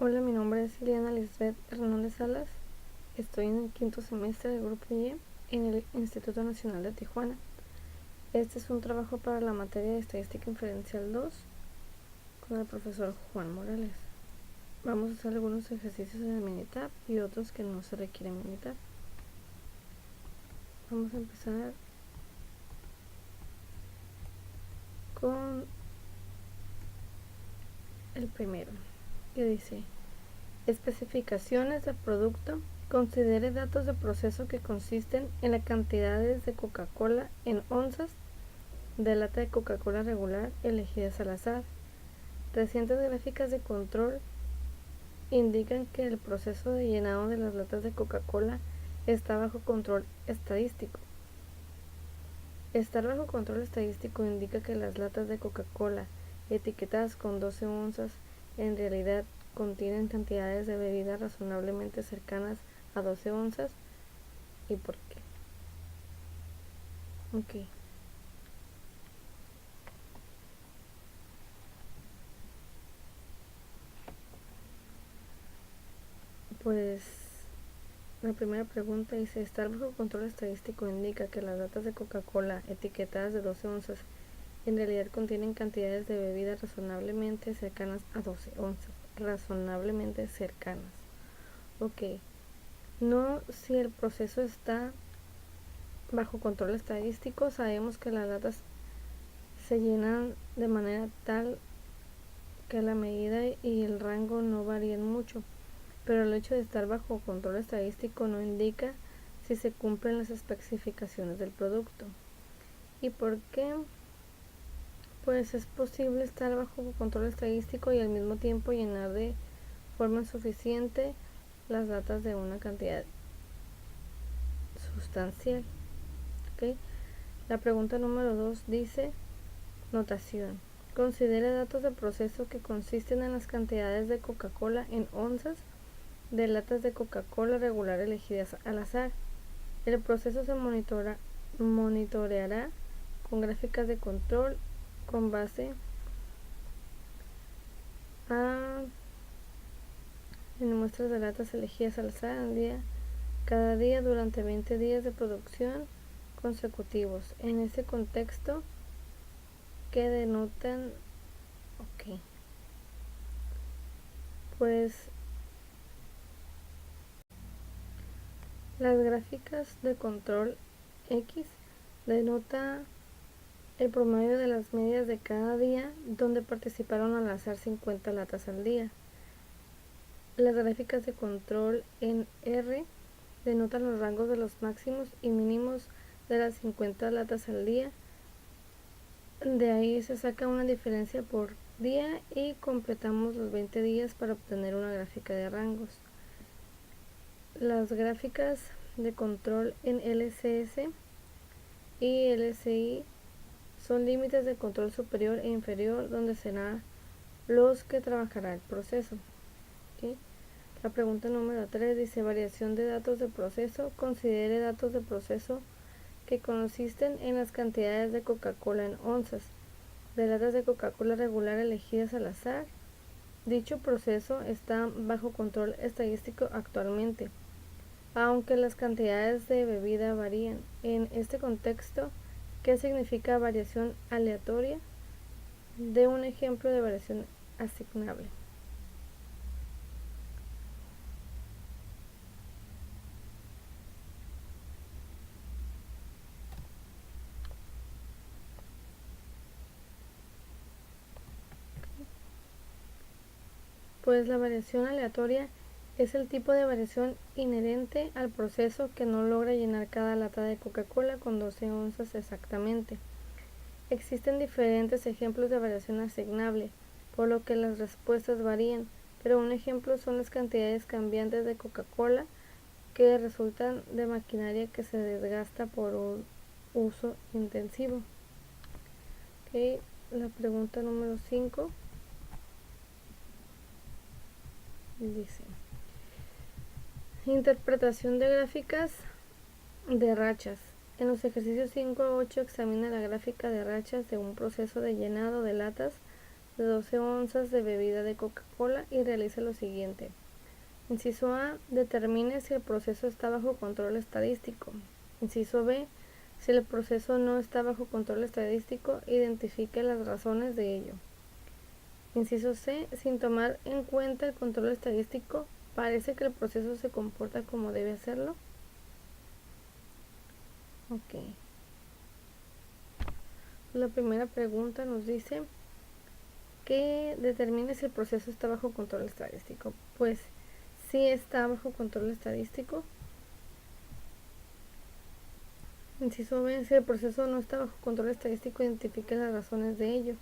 Hola, mi nombre es Ileana Lisbeth Hernández Salas. Estoy en el quinto semestre del Grupo Y en el Instituto Nacional de Tijuana. Este es un trabajo para la materia de Estadística Inferencial 2 con el profesor Juan Morales. Vamos a hacer algunos ejercicios en el Minitab y otros que no se requieren Minitab. Vamos a empezar con el primero, que dice: especificaciones del producto. Considere datos de proceso que consisten en las cantidades de Coca-Cola en onzas de lata de Coca-Cola regular elegidas al azar. Recientes gráficas de control indican que el proceso de llenado de las latas de Coca-Cola está bajo control estadístico. Estar bajo control estadístico indica que las latas de Coca-Cola etiquetadas con 12 onzas en realidad contienen cantidades de bebida razonablemente cercanas a 12 onzas. ¿Y por qué? Ok. Pues la primera pregunta dice: estar bajo control estadístico indica que las latas de Coca-Cola etiquetadas de 12 onzas en realidad contienen cantidades de bebida razonablemente cercanas a 12 onzas. Razonablemente cercanas. Ok. No si el proceso está bajo control estadístico. Sabemos que las latas se llenan de manera tal que la medida y el rango no varían mucho, pero el hecho de estar bajo control estadístico no indica si se cumplen las especificaciones del producto. ¿Y por qué? Pues es posible estar bajo control estadístico y al mismo tiempo llenar de forma suficiente las latas de una cantidad sustancial. ¿Okay? La pregunta número 2 dice: notación. Considere datos de proceso que consisten en las cantidades de Coca-Cola en onzas de latas de Coca-Cola regular elegidas al azar. El proceso se monitoreará con gráficas de control con base en muestras de latas elegidas al azar cada día durante 20 días de producción consecutivos. En ese contexto, que denotan, ok, pues las gráficas de control X denota el promedio de las medias de cada día donde participaron al azar 50 latas al día. Las gráficas de control en R denotan los rangos de los máximos y mínimos de las 50 latas al día. De ahí se saca una diferencia por día y completamos los 20 días para obtener una gráfica de rangos. Las gráficas de control en LCS y LCI son límites de control superior e inferior donde serán los que trabajará el proceso. ¿Okay? La pregunta número 3 dice: variación de datos de proceso. Considere datos de proceso que consisten en las cantidades de Coca-Cola en onzas de latas de Coca-Cola regular elegidas al azar. Dicho proceso está bajo control estadístico actualmente, aunque las cantidades de bebida varían. En este contexto, ¿qué significa variación aleatoria? De un ejemplo de variación asignable. Pues la variación aleatoria es el tipo de variación inherente al proceso que no logra llenar cada lata de Coca-Cola con 12 onzas exactamente. Existen diferentes ejemplos de variación asignable, por lo que las respuestas varían, pero un ejemplo son las cantidades cambiantes de Coca-Cola que resultan de maquinaria que se desgasta por un uso intensivo. Okay. La pregunta número 5 dice: interpretación de gráficas de rachas. En los ejercicios 5 a 8 examina la gráfica de rachas de un proceso de llenado de latas de 12 onzas de bebida de Coca-Cola y realice lo siguiente. Inciso A, determine si el proceso está bajo control estadístico. Inciso B, si el proceso no está bajo control estadístico, identifique las razones de ello. Inciso C, sin tomar en cuenta el control estadístico, parece que el proceso se comporta como debe hacerlo. Ok. La primera pregunta nos dice que determine si el proceso está bajo control estadístico. Pues sí está bajo control estadístico. Inciso B, si el proceso no está bajo control estadístico, identifique las razones de ello.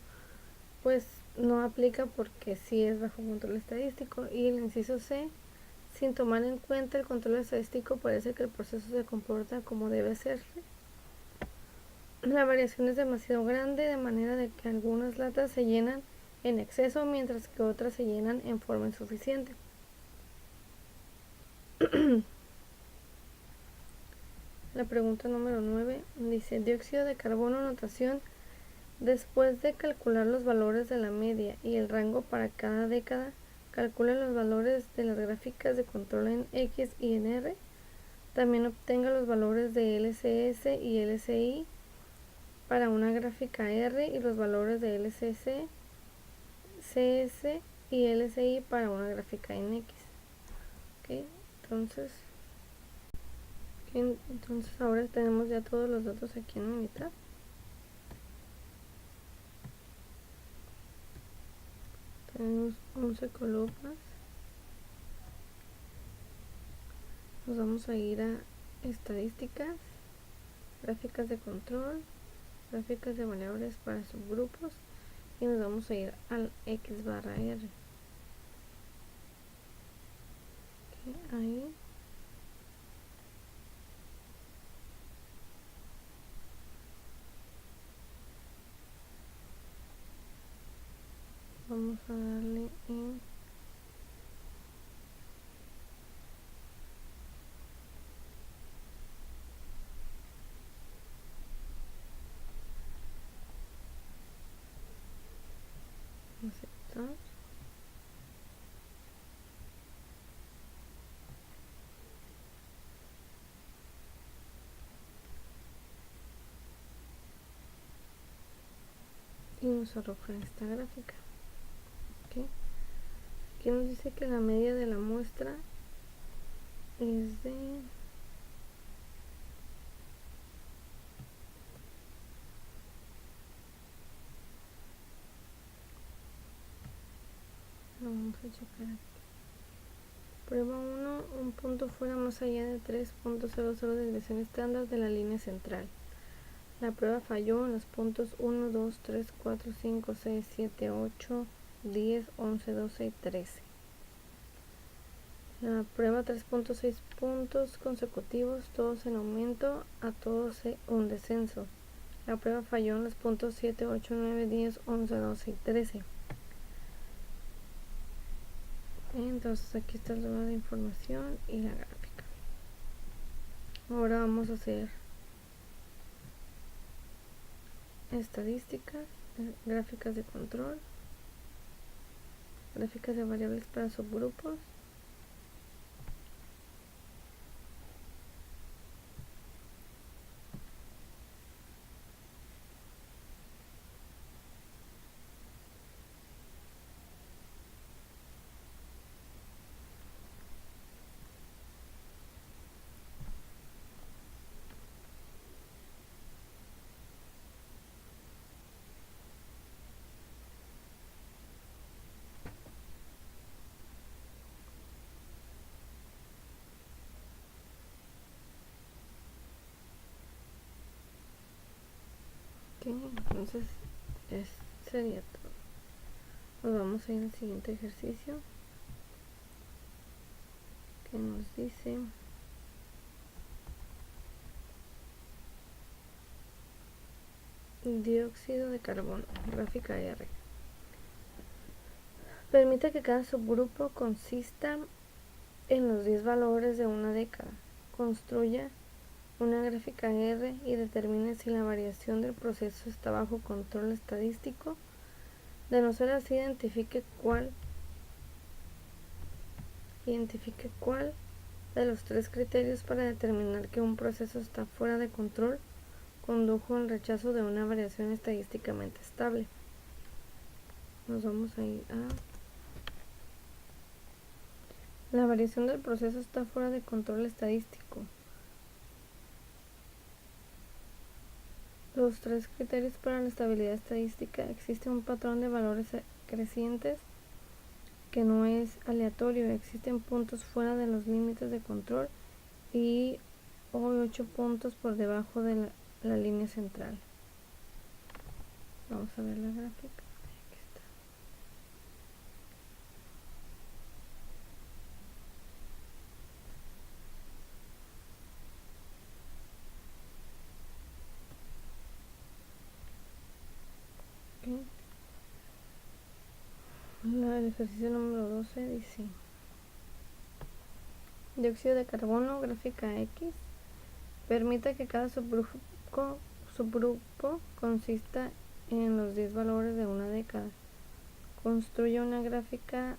Pues no aplica porque sí es bajo control estadístico. Y el inciso C, sin tomar en cuenta el control estadístico, parece que el proceso se comporta como debe hacerse. La variación es demasiado grande, de manera de que algunas latas se llenan en exceso, mientras que otras se llenan en forma insuficiente. La pregunta número 9 dice: dióxido de carbono, notación. Después de calcular los valores de la media y el rango para cada década, calcule los valores de las gráficas de control en X y en R. También obtenga los valores de LCS y LCI para una gráfica R y los valores de LCC, CS y LCI para una gráfica en X. Okay, entonces ahora tenemos ya todos los datos aquí en la mitad. Tenemos 11 columnas. Nos vamos a ir a estadísticas, gráficas de control, gráficas de variables para subgrupos y nos vamos a ir al X barra R. Okay, ahí vamos a darle en aceptar. Y nos arroja esta gráfica. Okay. Aquí nos dice que la media de la muestra es de vamos a checar aquí. Prueba 1, un punto fuera más allá de 3.00 de desviación estándar de la línea central. La prueba falló en los puntos 1, 2, 3, 4, 5, 6, 7, 8, 10, 11, 12 y 13. La prueba 3.6 puntos consecutivos, todos en aumento, a todos un descenso. La prueba falló en los puntos 7, 8, 9, 10, 11, 12 y 13. Entonces aquí está toda la información y la gráfica. Ahora vamos a hacer estadísticas, gráficas de control, gráficas de variables para subgrupos, entonces sería todo. Nos vamos a ir al siguiente ejercicio que nos dice dióxido de carbono, gráfica R. Permite que cada subgrupo consista en los 10 valores de una década. Construya una gráfica R y determine si la variación del proceso está bajo control estadístico. De no ser así, identifique cuál de los tres criterios para determinar que un proceso está fuera de control condujo al rechazo de una variación estadísticamente estable. Nos vamos a ir a... La variación del proceso está fuera de control estadístico. Los tres criterios para la estabilidad estadística: existe un patrón de valores crecientes que no es aleatorio, existen puntos fuera de los límites de control y 8 puntos por debajo de la línea central. Vamos a ver la gráfica. Aquí está. Okay. El ejercicio número 12 dice: dióxido de carbono, gráfica X, permite que cada subgrupo consista en los 10 valores de una década. Construye una gráfica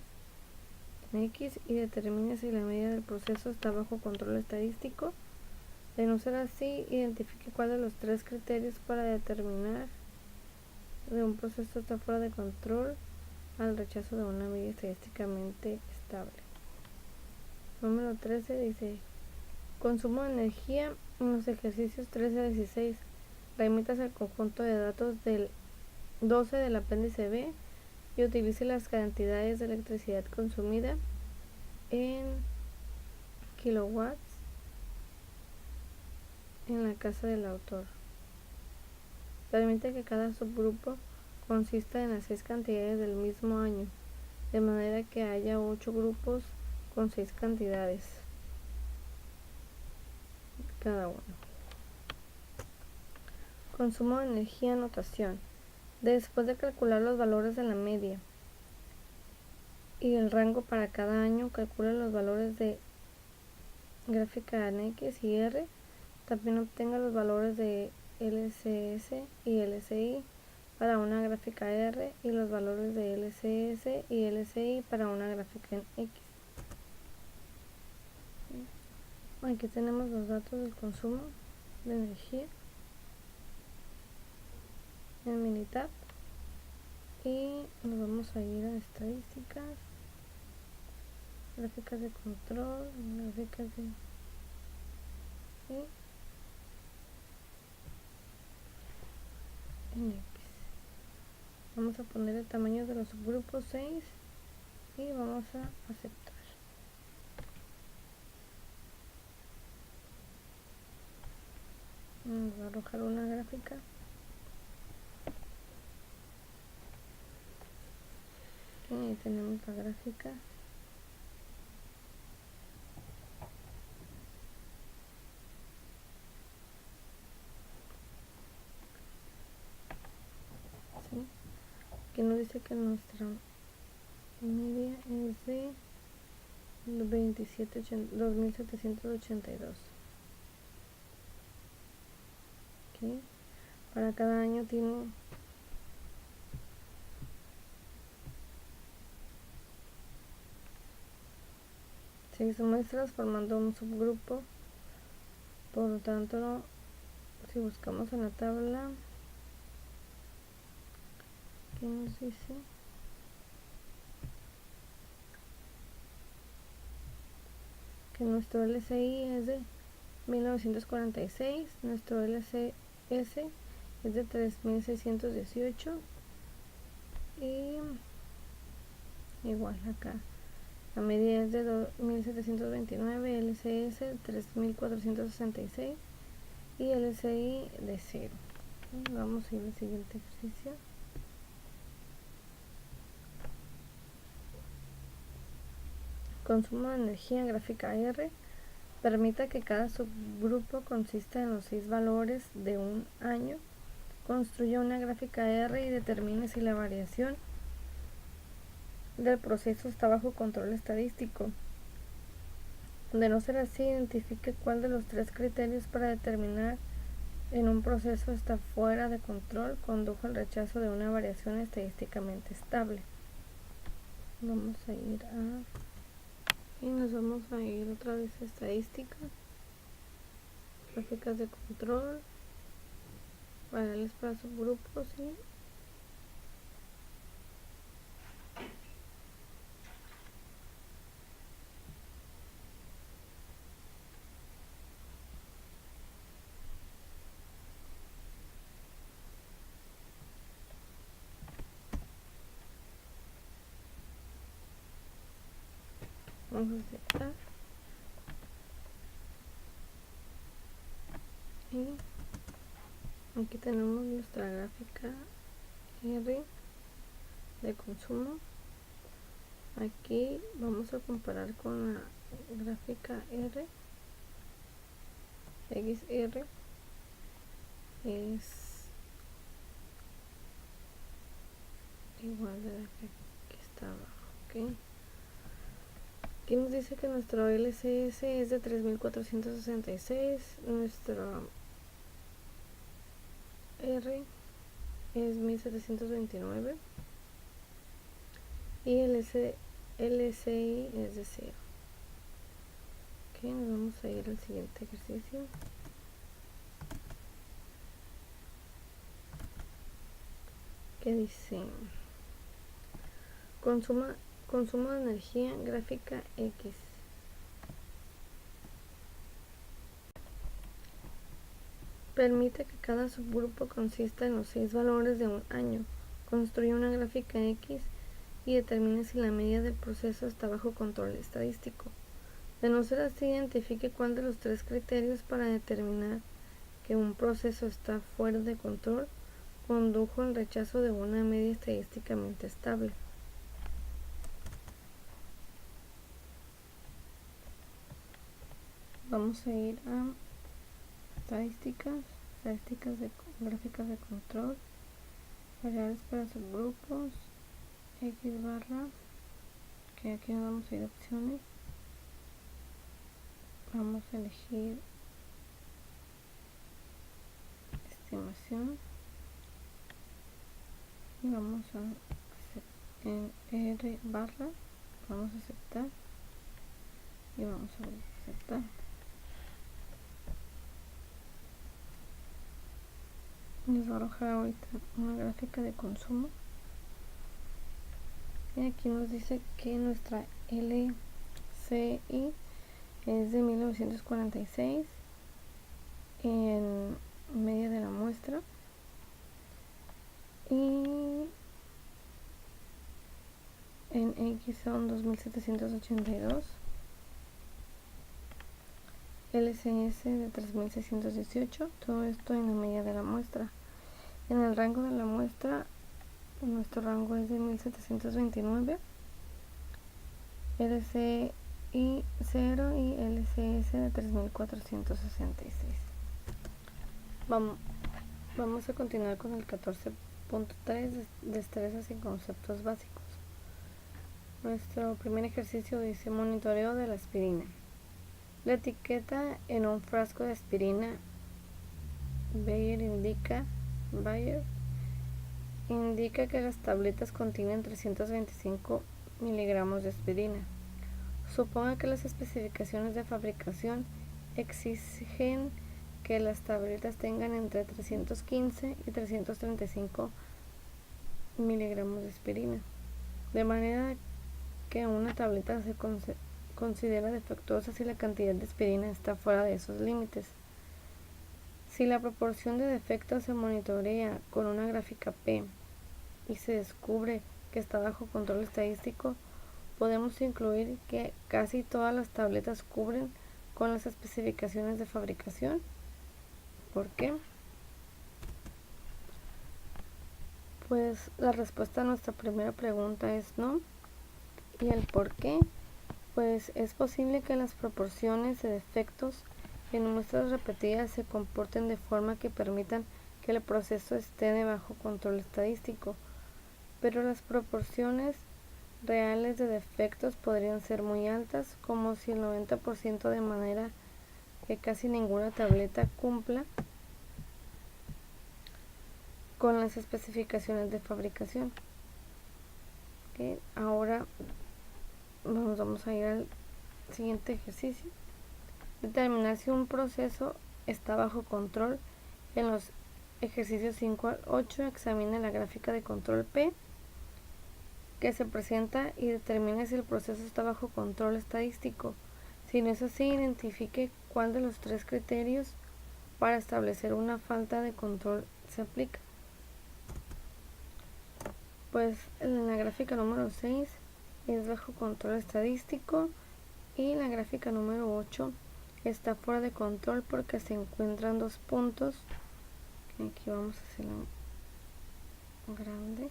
en X y determine si la medida del proceso está bajo control estadístico. De no ser así, identifique cuál de los tres criterios para determinar de un proceso está fuera de control al rechazo de una medida estadísticamente estable. Número 13 dice: consumo de energía. En los ejercicios 13 a 16, remítase al conjunto de datos del 12 del apéndice B y utilice las cantidades de electricidad consumida en kilowatts en la casa del autor. Permite que cada subgrupo consista en las 6 cantidades del mismo año, de manera que haya 8 grupos con 6 cantidades cada uno. Consumo de energía. Notación: después de calcular los valores de la media y el rango para cada año, calcule los valores de gráfica en X y R. También obtenga los valores de LCS y LCI para una gráfica R y los valores de LCS y LCI para una gráfica en X. Aquí tenemos los datos del consumo de energía en Minitab y nos vamos a ir a estadísticas, gráficas de control, gráficas de... ¿sí? En X. Vamos a poner el tamaño de los subgrupos 6 y vamos a aceptar. Nos va a arrojar una gráfica. Y ahí tenemos la gráfica. ¿Sí? Aquí nos dice que nuestra media es de 2782. ¿Okay? Para cada año tiene seis muestras formando un subgrupo. Por lo tanto, si buscamos en la tabla, ¿qué nos dice? Que nuestro LCI es de 1946, nuestro LCS es de 3618 y igual acá la media es de 2729, LCS 3466 y LCI de 0. Vamos a ir al siguiente ejercicio. Consumo de energía, gráfica R. Permita que cada subgrupo consista en los 6 valores de un año. Construya una gráfica R y determine si la variación del proceso está bajo control estadístico. De no ser así, identifique cuál de los tres criterios para determinar en un proceso está fuera de control condujo al rechazo de una variación estadísticamente estable. Vamos a ir a... y nos vamos a ir otra vez a estadística, gráficas de control, variables para subgrupos y vamos a aceptar y aquí tenemos nuestra gráfica R de consumo. Aquí vamos a comparar con la gráfica R XR, es igual de la que está abajo, ¿ok? Aquí nos dice que nuestro LCS es de 3466, nuestro R es 1729 y el LCI es de 0. Ok, nos vamos a ir al siguiente ejercicio. Que dice consumo de energía, gráfica X. Permite que cada subgrupo consista en los 6 valores de un año. Construye una gráfica X y determine si la media del proceso está bajo control estadístico. De no ser así, identifique cuál de los 3 criterios para determinar que un proceso está fuera de control condujo al rechazo de una media estadísticamente estable. Vamos a ir a estadísticas de gráficas de control, variables para subgrupos, X barra, que aquí nos vamos a ir a opciones, vamos a elegir estimación y vamos a en R barra, vamos a aceptar y vamos a aceptar. Nos va a arrojar ahorita una gráfica de consumo y aquí nos dice que nuestra LCI es de 1946 en media de la muestra y en X son 2782, LCS de 3618, todo esto en la media de la muestra. En el rango de la muestra, nuestro rango es de 1729, LCI 0 y LCS de 3466. Vamos a continuar con el 14.3, destrezas y conceptos básicos. Nuestro primer ejercicio dice monitoreo de la aspirina. La etiqueta en un frasco de aspirina Bayer indica que las tabletas contienen 325 miligramos de aspirina. Suponga que las especificaciones de fabricación exigen que las tabletas tengan entre 315 y 335 miligramos de aspirina, de manera que una tableta se considera defectuosa si la cantidad de aspirina está fuera de esos límites. Si la proporción de defectos se monitorea con una gráfica P y se descubre que está bajo control estadístico, podemos incluir que casi todas las tabletas cubren con las especificaciones de fabricación. ¿Por qué? Pues la respuesta a nuestra primera pregunta es no. ¿Y el por qué? Pues es posible que las proporciones de defectos en muestras repetidas se comporten de forma que permitan que el proceso esté bajo control estadístico, pero las proporciones reales de defectos podrían ser muy altas, como si el 90%, de manera que casi ninguna tableta cumpla con las especificaciones de fabricación. ¿Okay? Ahora vamos a ir al siguiente ejercicio. Determinar si un proceso está bajo control. En los ejercicios 5 al 8 examine la gráfica de control P que se presenta y determine si el proceso está bajo control estadístico. Si no es así, identifique cuál de los tres criterios para establecer una falta de control se aplica. Pues en la gráfica número 6 es bajo control estadístico y la gráfica número 8 está fuera de control porque se encuentran dos puntos. Aquí vamos a hacerlo grande.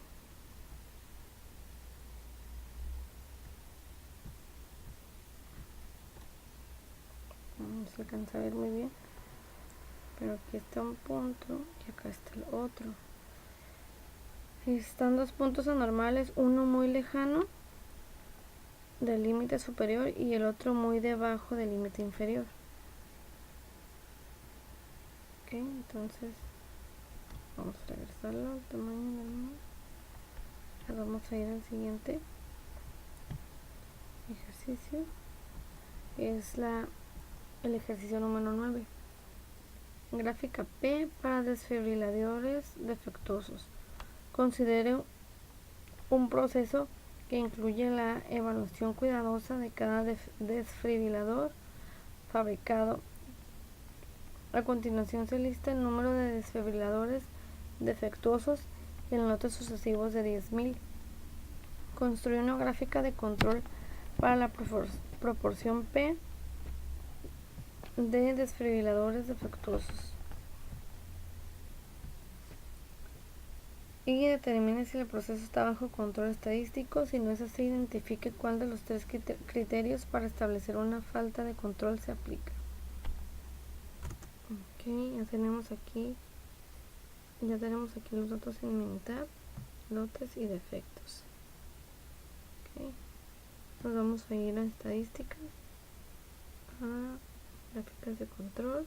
No se alcanza a ver muy bien, pero aquí está un punto y acá está el otro. Están dos puntos anormales, uno muy lejano del límite superior y el otro muy debajo del límite inferior. Ok, entonces vamos a regresarlo al tamaño normal. Ahora vamos a ir al siguiente ejercicio. Es el ejercicio número 9. Gráfica P para desfibriladores defectuosos. Considere un proceso que incluye la evaluación cuidadosa de cada desfibrilador fabricado. A continuación se lista el número de desfibriladores defectuosos en lotes sucesivos de 10.000. Construye una gráfica de control para la proporción P de desfibriladores defectuosos y determine si el proceso está bajo control estadístico. Si no es así, identifique cuál de los tres criterios para establecer una falta de control se aplica. Ok, ya tenemos aquí los datos en inventario, lotes y defectos. Okay. Nos vamos a ir a estadísticas, a gráficas de control,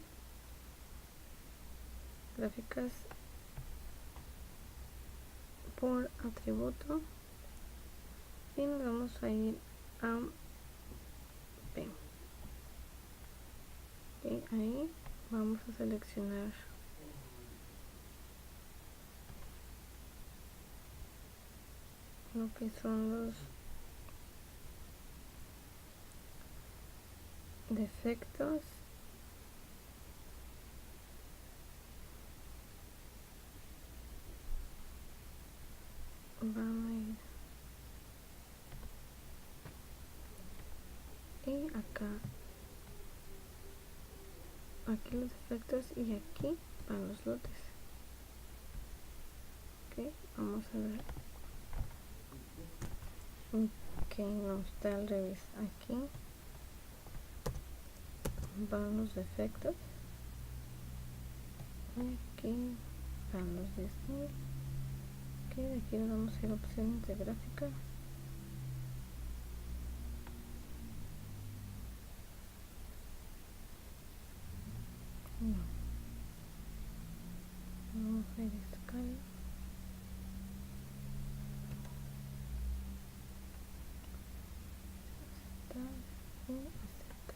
gráficas por atributo y nos vamos a ir a P. Okay, ahí vamos a seleccionar lo que son los defectos van a ir y acá, aquí los defectos y aquí van los lotes. Ok, vamos a ver. Ok, no está al revés. Aquí van los defectos y aquí van los 10.000. Ok, de aquí nos vamos a ir a opciones de gráfica. No. Vamos a ir a escala. Aceptar y aceptar.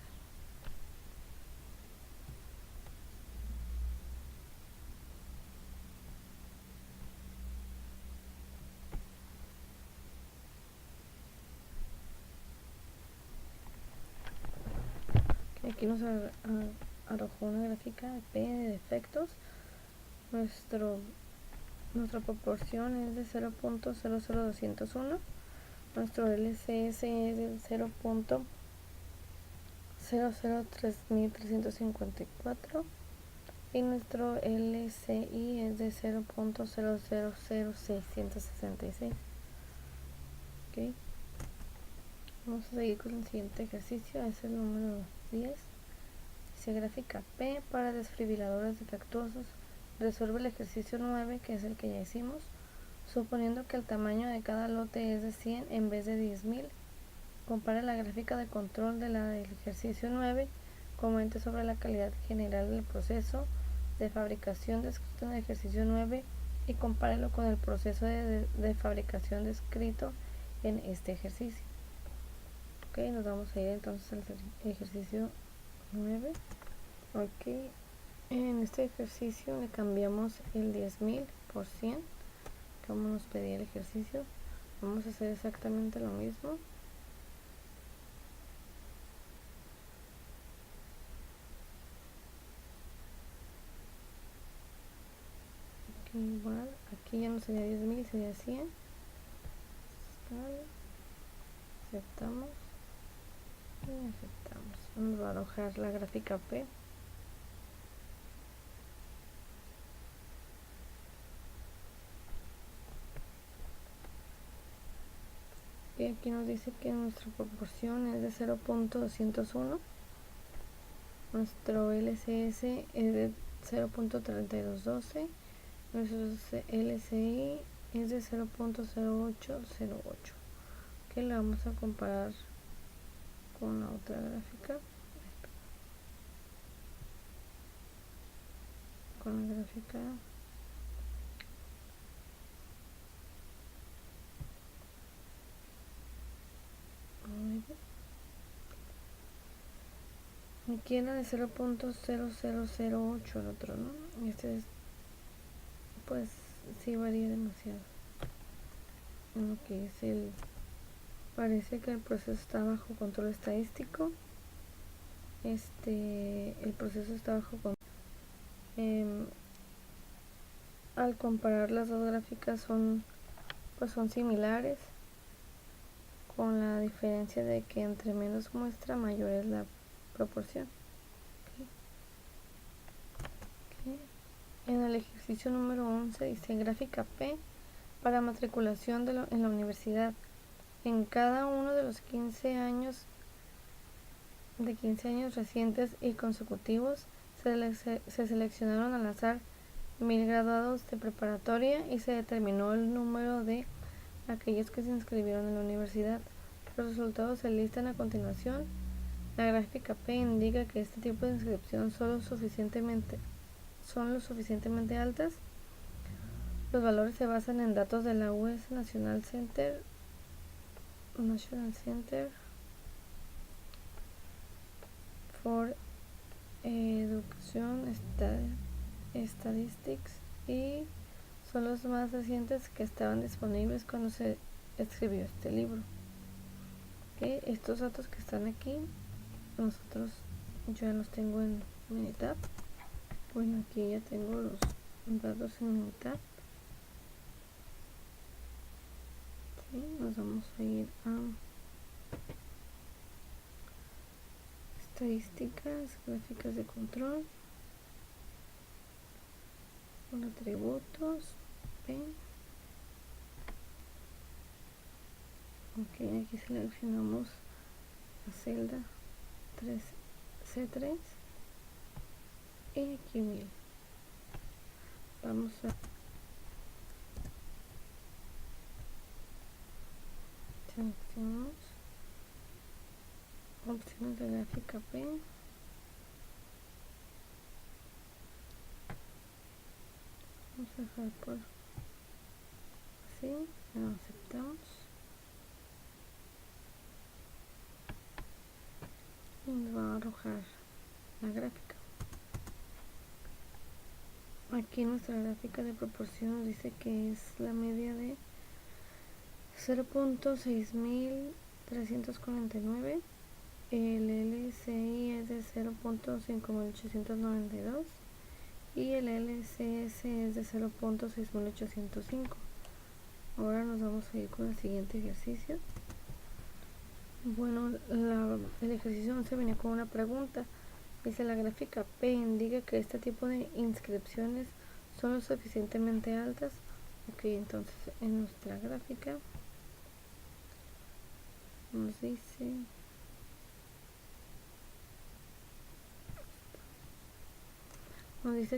Okay, aquí nos arrojó una gráfica de P de defectos. Nuestra proporción es de 0.00201. Nuestro LCS es de 0.003354 y nuestro LCI es de 0.000666. Okay. Vamos a seguir con el siguiente ejercicio, es el número 10. Dice gráfica P para desfibriladores defectuosos. Resuelve el ejercicio 9, que es el que ya hicimos, suponiendo que el tamaño de cada lote es de 100 en vez de 10.000. Compare la gráfica de control de la del ejercicio 9. Comente sobre la calidad general del proceso de fabricación descrito en el ejercicio 9 y compárelo con el proceso de fabricación descrito en este ejercicio. Ok, nos vamos a ir entonces al ejercicio 9. Ok, en este ejercicio le cambiamos el 10.000 por 100, como nos pedía el ejercicio. Vamos a hacer exactamente lo mismo. Igual, aquí ya no sería 10.000, sería 100. Aceptamos y aceptamos. Nos va a arrojar la gráfica P. Y aquí nos dice que nuestra proporción es de 0.201. Nuestro LCS es de 0.3212. Nuestro LCI es de 0.0808. Que la vamos a comparar con la otra gráfica. Con la gráfica aquí era de 0.0008 el otro, ¿no? Este es, pues sí varía demasiado. En lo que es parece que el proceso está bajo control estadístico. El proceso está bajo control. Al comparar las dos gráficas son similares, con la diferencia de que entre menos muestra mayor es la proporción. Okay. En el ejercicio número 11 dice gráfica P para matriculación en la universidad. En cada uno de los 15 años recientes y consecutivos se seleccionaron al azar 1000 graduados de preparatoria y se determinó el número de aquellos que se inscribieron en la universidad. Los resultados se listan a continuación. La gráfica P indica que este tipo de inscripción son lo suficientemente altas. Los valores se basan en datos de la US National Center for Education Statistics y son los más recientes que estaban disponibles cuando se escribió este libro. Okay. Estos datos que están aquí, yo ya los tengo en Minitab. Bueno, aquí ya tengo los datos en Minitab. ¿Sí? Nos vamos a ir a estadísticas, gráficas de control, con atributos, P. Ok, aquí seleccionamos la celda 3C3 y aquí 1000. Vamos a seleccionamos opciones de gráfica P. Vamos a dejar por así, lo aceptamos y nos va a arrojar la gráfica. Aquí nuestra gráfica de proporción nos dice que es la media de 0.6349, el LCI es de 0.5892 y el LCS es de 0.6805. Ahora nos vamos a ir con el siguiente ejercicio. Bueno, el ejercicio 11 venía con una pregunta. Dice: la gráfica P indica que este tipo de inscripciones son lo suficientemente altas. Ok, entonces en nuestra gráfica nos dice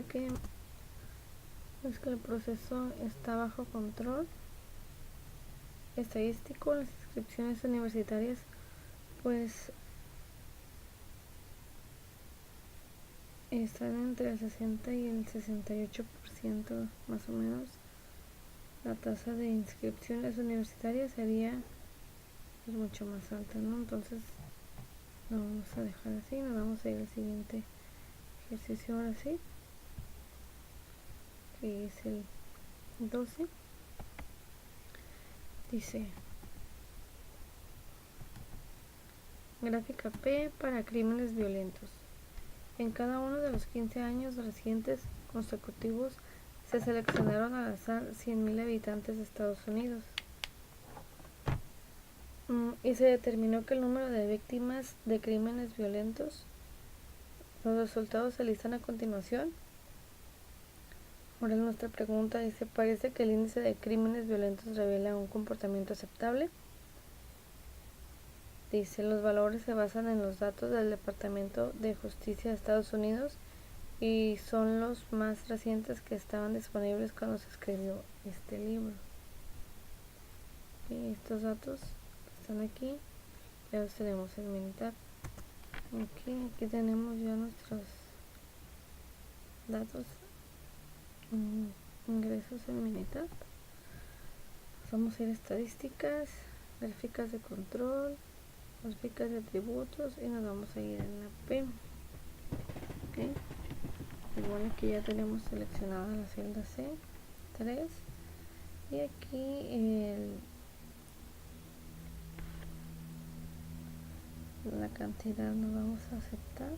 que el proceso está bajo control estadístico. Las inscripciones universitarias pues están entre el 60 y el 68% más o menos la tasa de inscripciones universitarias sería pues mucho más alta, ¿no? Entonces lo vamos a dejar así, nos vamos a ir al siguiente ejercicio ahora sí, que es el 12. Dice: gráfica P para crímenes violentos. En cada uno de los 15 años recientes consecutivos se seleccionaron al azar 100.000 habitantes de Estados Unidos y se determinó que el número de víctimas de crímenes violentos. Los resultados se listan a continuación. Ahora nuestra pregunta dice: ¿parece que el índice de crímenes violentos revela un comportamiento aceptable? Dice: los valores se basan en los datos del Departamento de Justicia de Estados Unidos y son los más recientes que estaban disponibles cuando se escribió este libro. Y estos datos están aquí, ya los tenemos en Minitab. Aquí tenemos ya nuestros datos, ingresos en Minitab. Vamos a ir a estadísticas, gráficas de control, gráficas de atributos y nos vamos a ir en la P. Okay. Igual aquí ya tenemos seleccionada la celda C3 y aquí la cantidad nos vamos a aceptar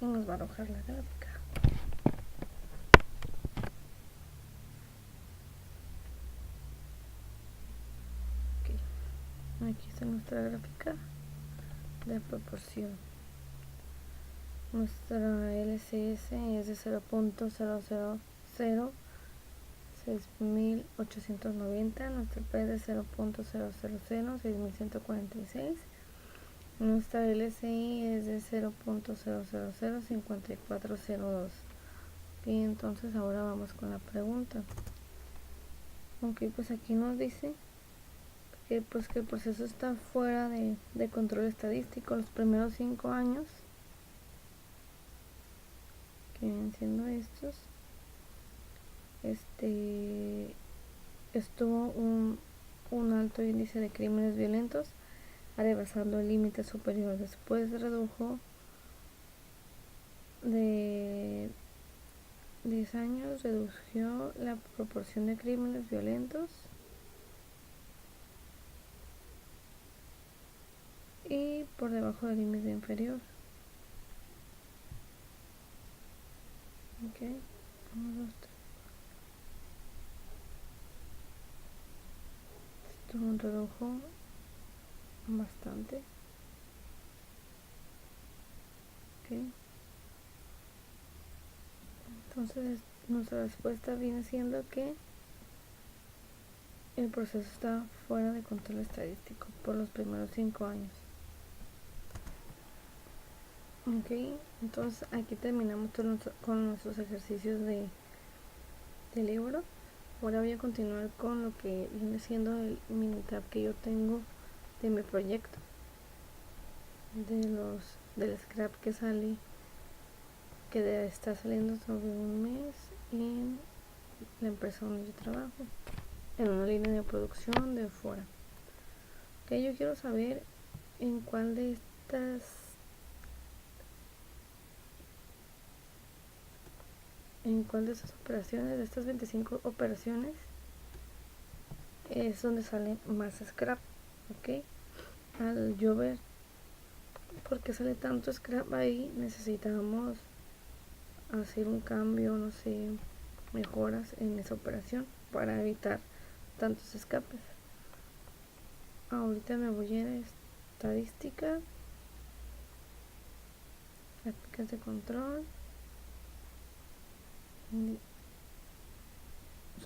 y nos va a arrojar la gráfica. Okay. Aquí está nuestra gráfica de proporción. Nuestra LCS es de 0.0006890, nuestra P de 0.0006146, nuestra LCI es de 0.0005402. Y entonces ahora vamos con la pregunta. Ok, pues aquí nos dice que pues que el proceso está fuera de control estadístico. Los primeros 5 años, que vienen siendo estos, estuvo un alto índice de crímenes violentos, rebasando el límite superior. Después redujo de 10 años, redujo la proporción de crímenes violentos y por debajo del límite inferior. Ok, esto redujo bastante. Okay. Entonces nuestra respuesta viene siendo que el proceso está fuera de control estadístico por los primeros 5 años. Ok, entonces aquí terminamos con nuestros ejercicios de libro. Ahora voy a continuar con lo que viene siendo el Minitab que yo tengo de mi proyecto, del scrap que sale, que está saliendo sobre un mes en la empresa donde yo trabajo, en una línea de producción de fuera. Ok, yo quiero saber en cuál de estas operaciones, de estas 25 operaciones, es donde sale más scrap. Ok, al yo ver por qué sale tanto scrap ahí, necesitamos hacer un cambio, no sé, mejoras en esa operación para evitar tantos escapes. Ahorita me voy a ir a estadística, gráficas de control,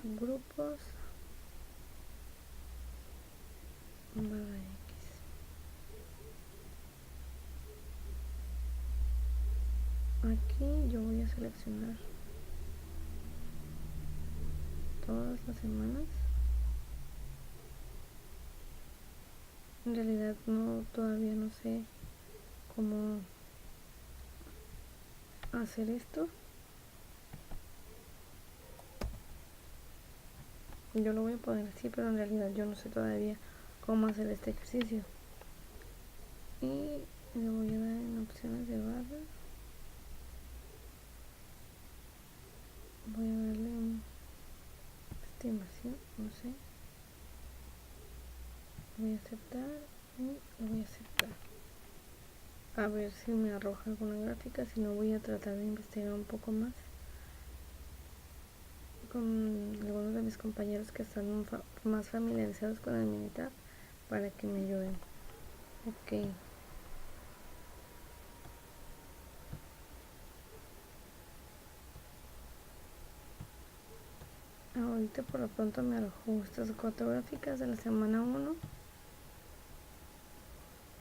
subgrupos, barra X. Aquí yo voy a seleccionar todas las semanas. En realidad todavía no sé cómo hacer esto. yo lo voy a poner así, pero en realidad yo no sé todavía cómo hacer este ejercicio. Y le voy a dar en opciones de barra. Voy a darle una estimación, no sé. Voy a aceptar y lo voy a aceptar. A ver si me arroja alguna gráfica, si no voy a tratar de investigar un poco más con algunos de mis compañeros que están más familiarizados con el Minitab para que me ayuden. Ok. Ahorita por lo pronto me arrojó estas 4 gráficas de la semana 1.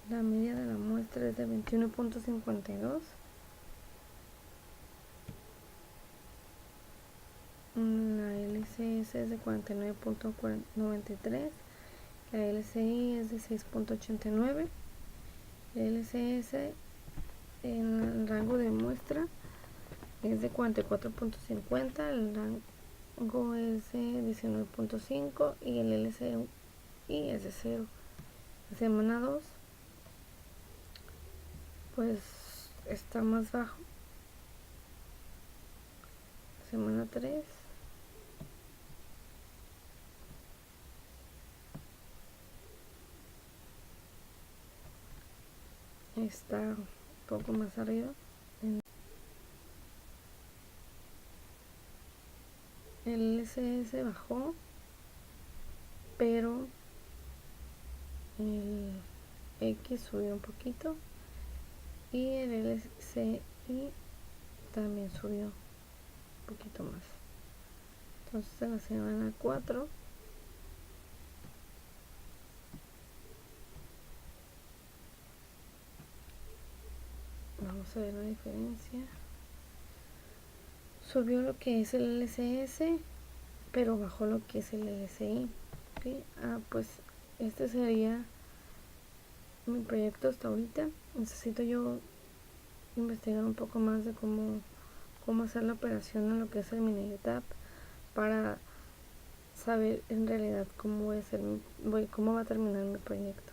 La media de la muestra es de 21.52. La LCS es de 49.93. La LCI es de 6.89. La LCS en el rango de muestra es de 44.50. El rango es de 19.5 y el LCI es de 0. La semana 2 pues está más bajo. Semana 3 está un poco más arriba. El LCS bajó, pero el X subió un poquito y el LCI también subió un poquito más. Entonces en la semana 4 vamos a ver la diferencia. Subió lo que es el LCS, pero bajó lo que es el LCI. ¿Okay? Pues este sería mi proyecto hasta ahorita. Necesito yo investigar un poco más de cómo hacer la operación en lo que es el Minitab para saber en realidad cómo va a terminar mi proyecto.